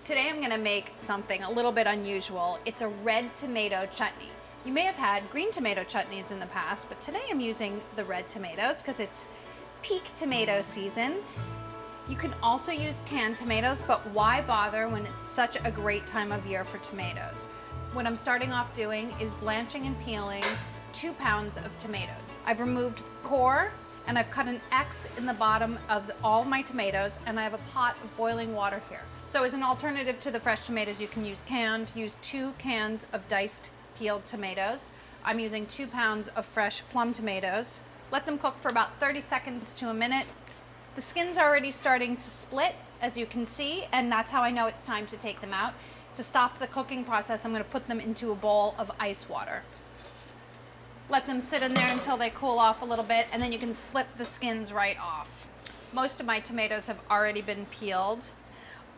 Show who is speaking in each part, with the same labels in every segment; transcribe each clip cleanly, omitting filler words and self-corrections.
Speaker 1: Today I'm gonna make something a little bit unusual. It's a red tomato chutney. You may have had green tomato chutneys in the past, but today I'm using the red tomatoes because it's peak tomato season. You can also use canned tomatoes, but why bother when it's such a great time of year for tomatoes? What I'm starting off doing is blanching and peeling 2 pounds of tomatoes. I've removed the core and I've cut an X in the bottom of all of my tomatoes, and I have a pot of boiling water here. So as an alternative to the fresh tomatoes, you can use canned. Use 2 cans of diced peeled tomatoes. I'm using 2 pounds of fresh plum tomatoes. Let them cook for about 30 seconds to a minute. The skin's already starting to split, as you can see, and that's how I know it's time to take them out. To stop the cooking process, I'm gonna put them into a bowl of ice water. Let them sit in there until they cool off a little bit, and then you can slip the skins right off. Most of my tomatoes have already been peeled,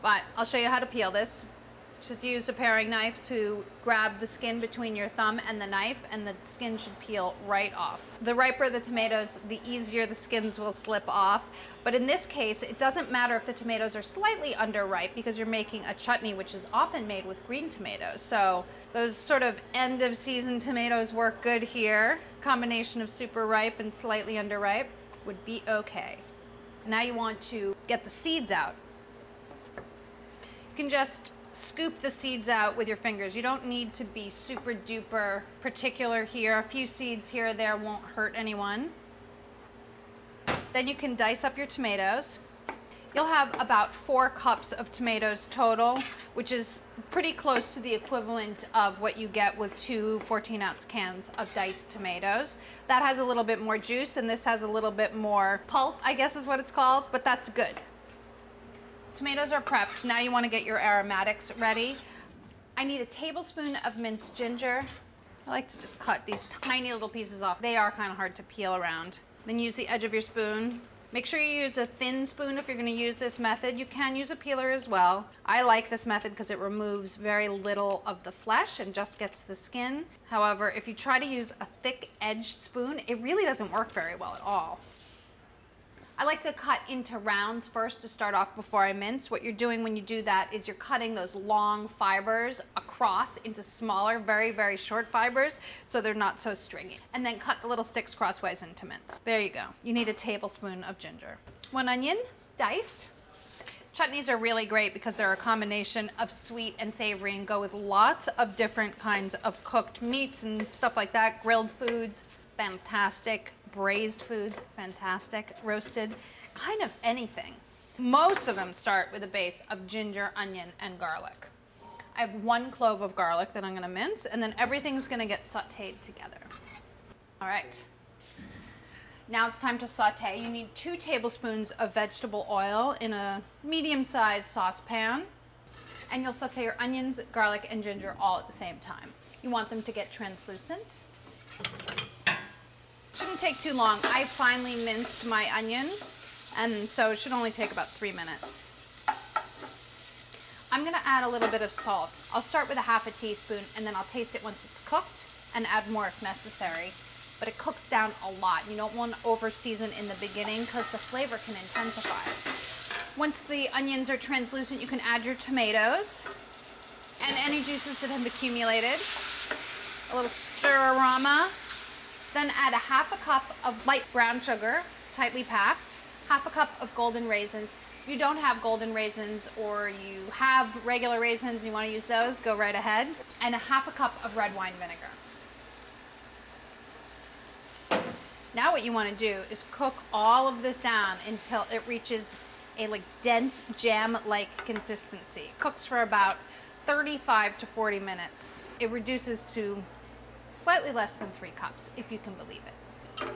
Speaker 1: but I'll show you how to peel this. Just use a paring knife to grab the skin between your thumb and the knife, and the skin should peel right off. The riper the tomatoes, the easier the skins will slip off. But in this case, it doesn't matter if the tomatoes are slightly underripe because you're making a chutney, which is often made with green tomatoes. So those sort of end of season tomatoes work good here. Combination of super ripe and slightly underripe would be okay. Now you want to get the seeds out. You can just scoop the seeds out with your fingers. You don't need to be super duper particular here. A few seeds here or there won't hurt anyone. Then you can dice up your tomatoes. You'll have about 4 cups of tomatoes total, which is pretty close to the equivalent of what you get with 2 14-ounce cans of diced tomatoes. That has a little bit more juice, and this has a little bit more pulp, I guess is what it's called, but that's good. Tomatoes are prepped. Now you want to get your aromatics ready. I need a tablespoon of minced ginger. I like to just cut these tiny little pieces off. They are kind of hard to peel around. Then use the edge of your spoon. Make sure you use a thin spoon if you're going to use this method. You can use a peeler as well. I like this method because it removes very little of the flesh and just gets the skin. However, if you try to use a thick edged spoon, it really doesn't work very well at all. I like to cut into rounds first to start off before I mince. What you're doing when you do that is you're cutting those long fibers across into smaller, very, very short fibers so they're not so stringy. And then cut the little sticks crosswise into mince. There you go. You need a tablespoon of ginger. 1 onion, diced. Chutneys are really great because they're a combination of sweet and savory and go with lots of different kinds of cooked meats and stuff like that. Grilled foods, fantastic. Braised foods, fantastic. Roasted, kind of anything. Most of them start with a base of ginger, onion, and garlic. I have 1 clove of garlic that I'm gonna mince, and then everything's gonna get sauteed together. All right. Now it's time to saute. You need 2 tablespoons of vegetable oil in a medium-sized saucepan, and you'll saute your onions, garlic, and ginger all at the same time. You want them to get translucent. Shouldn't take too long. I finely minced my onion, and so it should only take about 3 minutes. I'm gonna add a little bit of salt. I'll start with a ½ teaspoon, and then I'll taste it once it's cooked and add more if necessary. But it cooks down a lot. You don't want to over season in the beginning because the flavor can intensify. Once the onions are translucent, you can add your tomatoes and any juices that have accumulated. A little stir-aroma. Then add a ½ cup of light brown sugar, tightly packed, ½ cup of golden raisins. If you don't have golden raisins or you have regular raisins and you want to use those, go right ahead. And a ½ cup of red wine vinegar. Now what you want to do is cook all of this down until it reaches a dense jam-like consistency. Cooks for about 35 to 40 minutes. It reduces to slightly less than 3 cups, if you can believe it.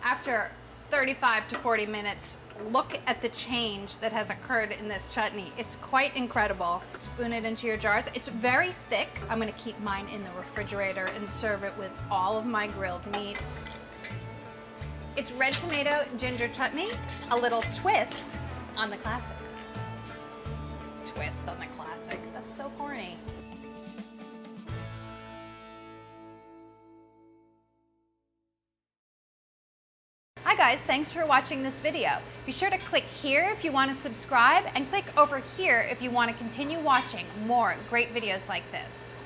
Speaker 1: After 35 to 40 minutes, look at the change that has occurred in this chutney. It's quite incredible. Spoon it into your jars. It's very thick. I'm gonna keep mine in the refrigerator and serve it with all of my grilled meats. It's red tomato ginger chutney, a little twist on the classic. Twist on the classic. That's so corny. Hi guys. guys, thanks for watching this video. Be sure to click here if you want to subscribe, and click over here if you want to continue watching more great videos like this.